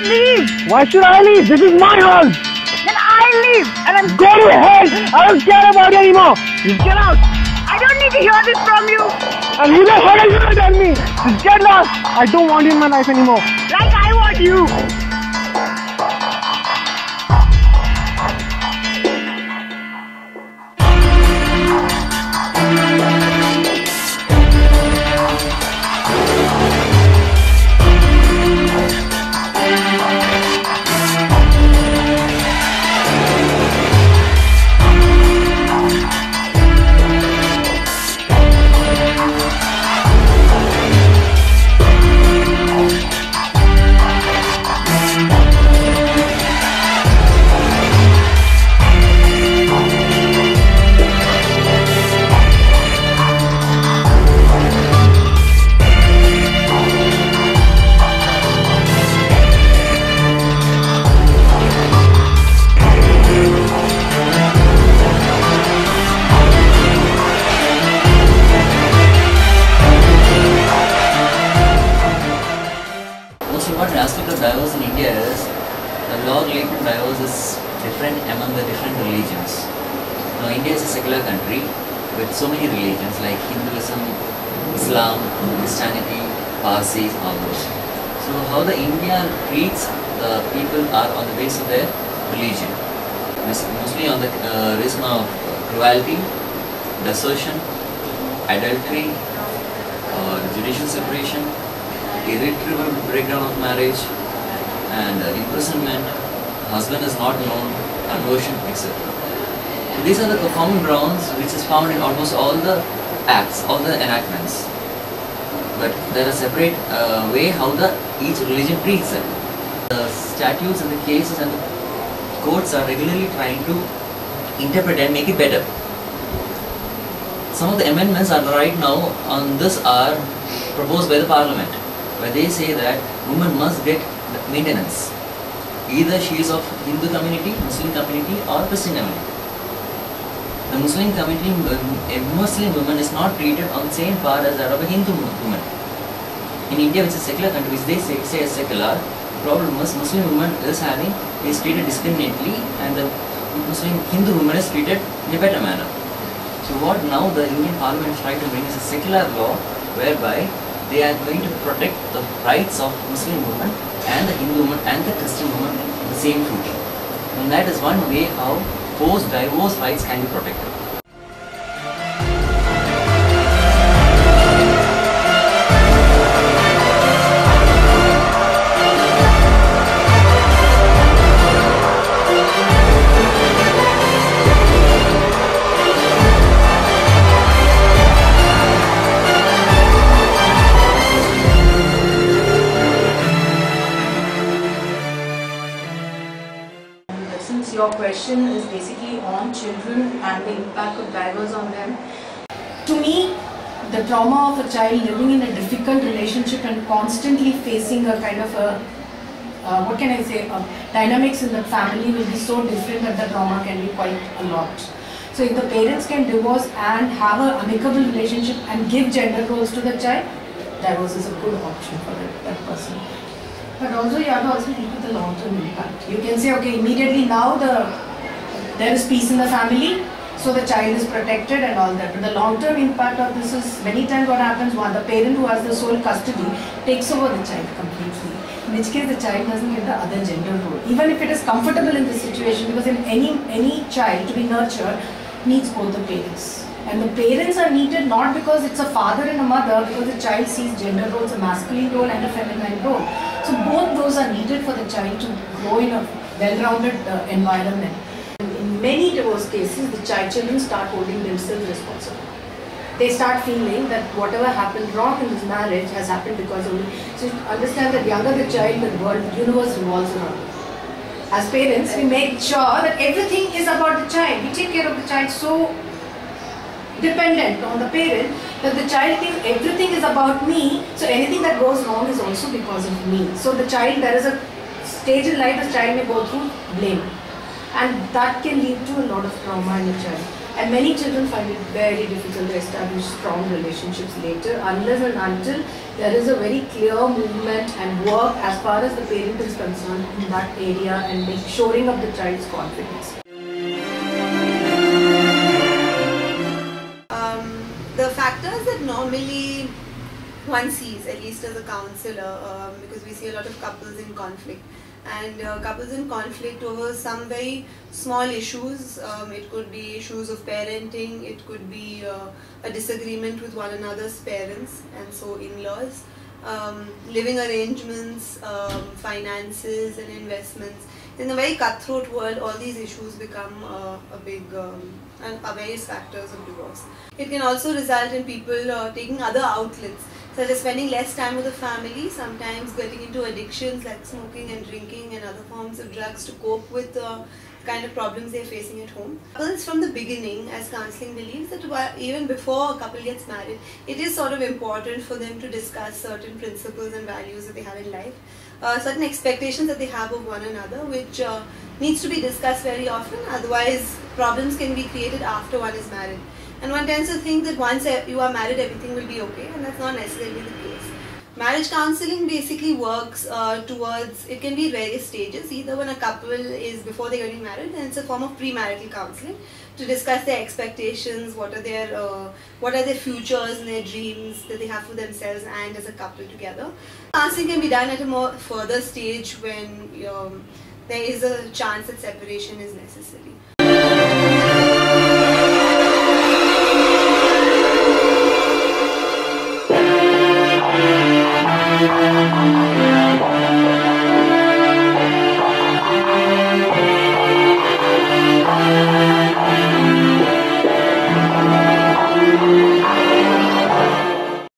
Leave! Why should I leave? This is my house! Then I leave! And then Go to hell! I don't care about you anymore! Just get out! I don't need to hear this from you! And who the hell are you gonna tell me? Just get lost! I don't want you in my life anymore. Like I want you! Most important aspect of divorce in India is the law related to divorce is different among the different religions. Now, India is a secular country with so many religions like Hinduism, Islam, Christianity, Parsi, all those. So, how the India treats the people are on the basis of their religion, mostly on the reason of cruelty, desertion, adultery, judicial separation, irretrievable breakdown of marriage, and imprisonment, husband is not known, conversion, etc. So these are the common grounds which is found in almost all the acts, all the enactments. But there are separate way how each religion treats them. The statutes and the cases and the courts are regularly trying to interpret and make it better. Some of the amendments are right now on this are proposed by the parliament, where they say that woman must get maintenance. Either she is of Hindu community, Muslim community or Christian community. The Muslim community, a Muslim woman is not treated on the same par as that of a Hindu woman. In India, which is a secular country, which they say is secular, the problem is Muslim woman is treated discriminately and the Muslim Hindu woman is treated in a better manner. So what now the Indian Parliament is trying to bring is a secular law whereby they are going to protect the rights of Muslim women and the Hindu woman and the Christian woman in the same footing. And that is one way how post-divorce rights can be protected. Since your question is basically on children and the impact of divorce on them, to me, the trauma of a child living in a difficult relationship and constantly facing a kind of a, dynamics in the family will be so different that the trauma can be quite a lot. So if the parents can divorce and have an amicable relationship and give gender roles to the child, divorce is a good option for that person. But also you have to also think of the long-term impact. You can say, okay, immediately now there is peace in the family, so the child is protected and all that. But the long-term impact of this is many times what happens, the parent who has the sole custody takes over the child completely. In which case the child doesn't get the other gender role. Even if it is comfortable in this situation, because in any child to be nurtured needs both the parents. And the parents are needed not because it's a father and a mother, because the child sees gender roles, a masculine role and a feminine role. So both those are needed for the child to grow in a well-rounded environment. In many divorce cases, the children start holding themselves responsible. They start feeling that whatever happened wrong in this marriage has happened because of me. So understand that younger the child, the universe revolves around. As parents, we make sure that everything is about the child. We take care of the child so dependent on the parent that the child thinks everything is about me, so anything that goes wrong is also because of me. So the child, there is a stage in life the child may go through blame, and that can lead to a lot of trauma in the child. And many children find it very difficult to establish strong relationships later unless and until there is a very clear movement and work as far as the parent is concerned in that area and shoring up the child's confidence. The factors that normally one sees, at least as a counselor, because we see a lot of couples in conflict, and couples in conflict over some very small issues. It could be issues of parenting, it could be a disagreement with one another's parents, and so in-laws, living arrangements, finances and investments. In a very cutthroat world, all these issues become a big and are various factors of divorce. It can also result in people taking other outlets, such as spending less time with the family, sometimes getting into addictions like smoking and drinking and other forms of drugs to cope with the kind of problems they're facing at home. Couples from the beginning, as counselling believes, that even before a couple gets married, it is sort of important for them to discuss certain principles and values that they have in life, certain expectations that they have of one another, which needs to be discussed very often, otherwise problems can be created after one is married. And one tends to think that once you are married, everything will be okay, and that's not necessarily the case. Marriage counselling basically works towards, it can be various stages, either when a couple is before they're getting married, then it's a form of premarital counselling to discuss their expectations, what are their futures and their dreams that they have for themselves and as a couple together. Counselling can be done at a more further stage when there is a chance that separation is necessary.